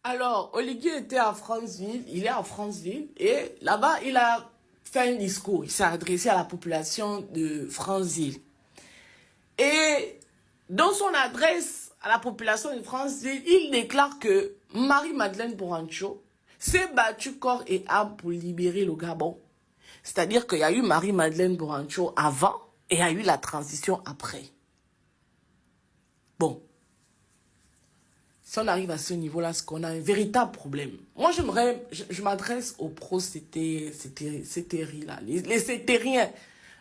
Alors, Oligui était à Franceville, il est à Franceville, et là-bas, il a fait un discours. Il s'est adressé à la population de Franceville. Et dans son adresse à la population de Franceville, il déclare que Marie-Madeleine Borancho s'est battue corps et âme pour libérer le Gabon. C'est-à-dire qu'il y a eu Marie-Madeleine Borancho avant et il y a eu la transition après. Bon. Si on arrive à ce niveau-là, c'est qu'on a un véritable problème. Moi, je m'adresse aux pro-cétéries-là, les cétériens.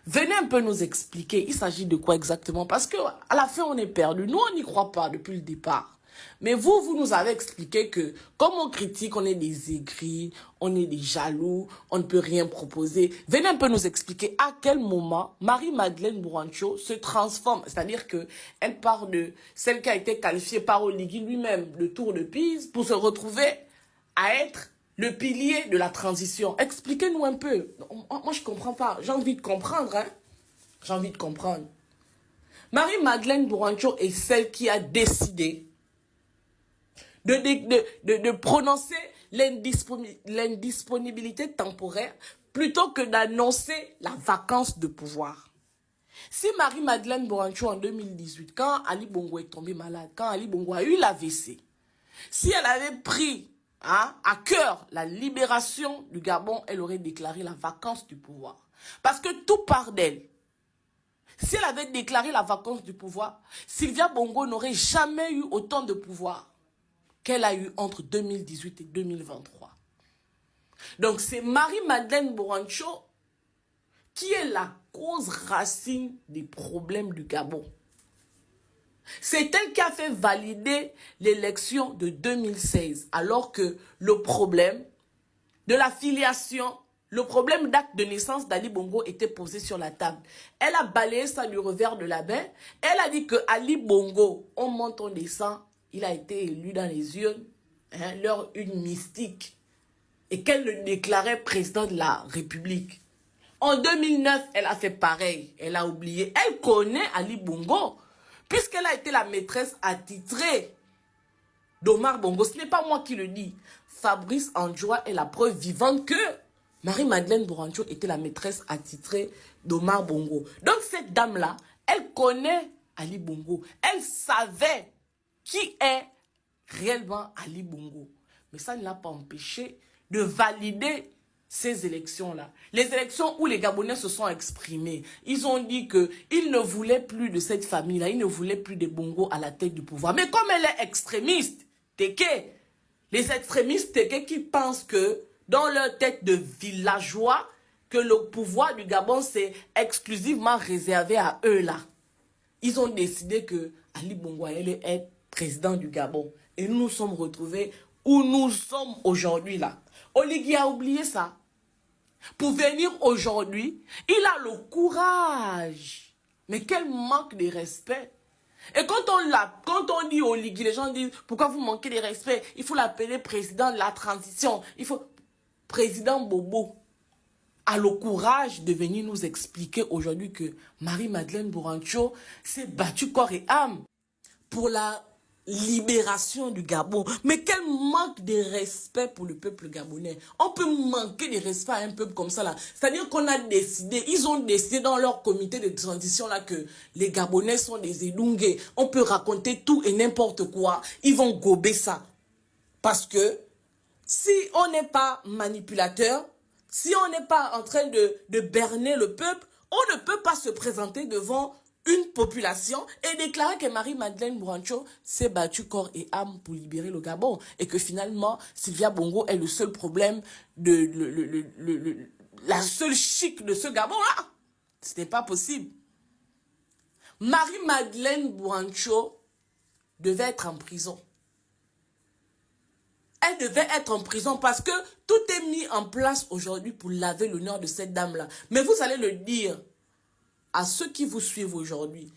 Venez un peu nous expliquer, il s'agit de quoi exactement? Parce que à la fin, on est perdu. Nous, on n'y croit pas depuis le départ. Mais vous nous avez expliqué que, comme on critique, on est des aigris, on est des jaloux, on ne peut rien proposer. Venez un peu nous expliquer à quel moment Marie-Madeleine Borancho se transforme. C'est-à-dire que elle part de celle qui a été qualifiée par Oligui lui-même, le Tour de Pise, pour se retrouver à être le pilier de la transition. Expliquez-nous un peu. Moi, je comprends pas. J'ai envie de comprendre, hein. J'ai envie de comprendre. Marie-Madeleine Borancho est celle qui a décidé de prononcer l'indisponibilité temporaire plutôt que d'annoncer la vacance de pouvoir. Si Marie-Madeleine Borancho en 2018, quand Ali Bongo est tombé malade, quand Ali Bongo a eu l'AVC, si elle avait pris à cœur la libération du Gabon, elle aurait déclaré la vacance du pouvoir. Parce que tout part d'elle. Si elle avait déclaré la vacance du pouvoir, Sylvia Bongo n'aurait jamais eu autant de pouvoir qu'elle a eu entre 2018 et 2023. Donc c'est Marie-Madeleine Borancho qui est la cause racine des problèmes du Gabon. C'est elle qui a fait valider l'élection de 2016, alors que le problème de la filiation, le problème d'acte de naissance d'Ali Bongo était posé sur la table. Elle a balayé ça du revers de la main. Elle a dit que Ali Bongo, on monte, on descend, il a été élu dans les urnes, hein, leur une mystique, et qu'elle le déclarait président de la République. En 2009, elle a fait pareil. Elle a oublié. Elle connaît Ali Bongo, puisqu'elle a été la maîtresse attitrée d'Omar Bongo. Ce n'est pas moi qui le dis. Fabrice Andjoua est la preuve vivante que Marie-Madeleine Borancho était la maîtresse attitrée d'Omar Bongo. Donc cette dame-là, elle connaît Ali Bongo. Elle savait qui est réellement Ali Bongo. Mais ça ne l'a pas empêché de valider ces élections-là. Les élections où les Gabonais se sont exprimés. Ils ont dit qu'ils ne voulaient plus de cette famille-là. Ils ne voulaient plus de Bongo à la tête du pouvoir. Mais comme elle est extrémiste, Téké, les extrémistes Téké qui pensent que dans leur tête de villageois, que le pouvoir du Gabon c'est exclusivement réservé à eux là. Ils ont décidé que Ali Bongo allait être président du Gabon. Et nous nous sommes retrouvés où nous sommes aujourd'hui là. Oligui a oublié ça. Pour venir aujourd'hui, il a le courage. Mais quel manque de respect. Et quand on dit Oligui, les gens disent, pourquoi vous manquez de respect? Il faut l'appeler président de la transition. Il faut... Président Bobo a le courage de venir nous expliquer aujourd'hui que Marie-Madeleine Borancho s'est battue corps et âme pour la libération du Gabon. Mais quel manque de respect pour le peuple gabonais. On peut manquer de respect à un peuple comme ça là. C'est-à-dire qu'on a décidé, ils ont décidé dans leur comité de transition là que les Gabonais sont des élungués. On peut raconter tout et n'importe quoi. Ils vont gober ça. Parce que si on n'est pas manipulateur, si on n'est pas en train de berner le peuple, on ne peut pas se présenter devant une population et déclarer que Marie-Madeleine Borancho s'est battue corps et âme pour libérer le Gabon et que finalement Sylvia Bongo est le seul problème la seule chic de ce Gabon-là. Ce n'est pas possible. Marie-Madeleine Borancho devait être en prison. Elle devait être en prison parce que tout est mis en place aujourd'hui pour laver l'honneur de cette dame-là. Mais vous allez le dire à ceux qui vous suivent aujourd'hui,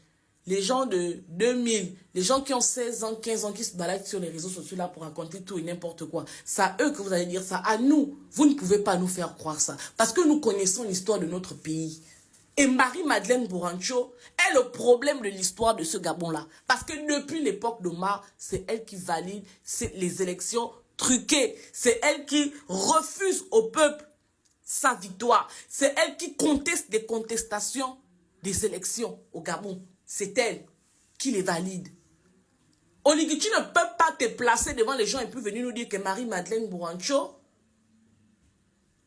les gens de 2000, les gens qui ont 16 ans, 15 ans, qui se baladent sur les réseaux sociaux là pour raconter tout et n'importe quoi. C'est à eux que vous allez dire ça. À nous, vous ne pouvez pas nous faire croire ça. Parce que nous connaissons l'histoire de notre pays. Et Marie-Madeleine Borancho est le problème de l'histoire de ce Gabon-là. Parce que depuis l'époque d'Omar, c'est elle qui valide les élections truquée. C'est elle qui refuse au peuple sa victoire. C'est elle qui conteste des contestations des élections au Gabon. C'est elle qui les valide. Oligui, tu ne peux pas te placer devant les gens et puis venir nous dire que Marie-Madeleine Bourancho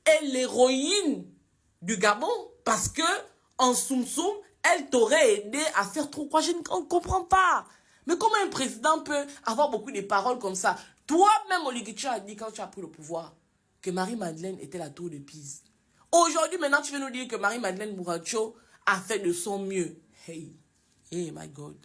est l'héroïne du Gabon parce que en Soum Soum, elle t'aurait aidé à faire trop quoi. On ne comprend pas. Mais comment un président peut avoir beaucoup de paroles comme ça? Toi-même, Oligui, tu as dit quand tu as pris le pouvoir que Marie-Madeleine était la tour de Pise. Aujourd'hui, maintenant, tu veux nous dire que Marie-Madeleine Bourancho a fait de son mieux. Hey, hey, my God.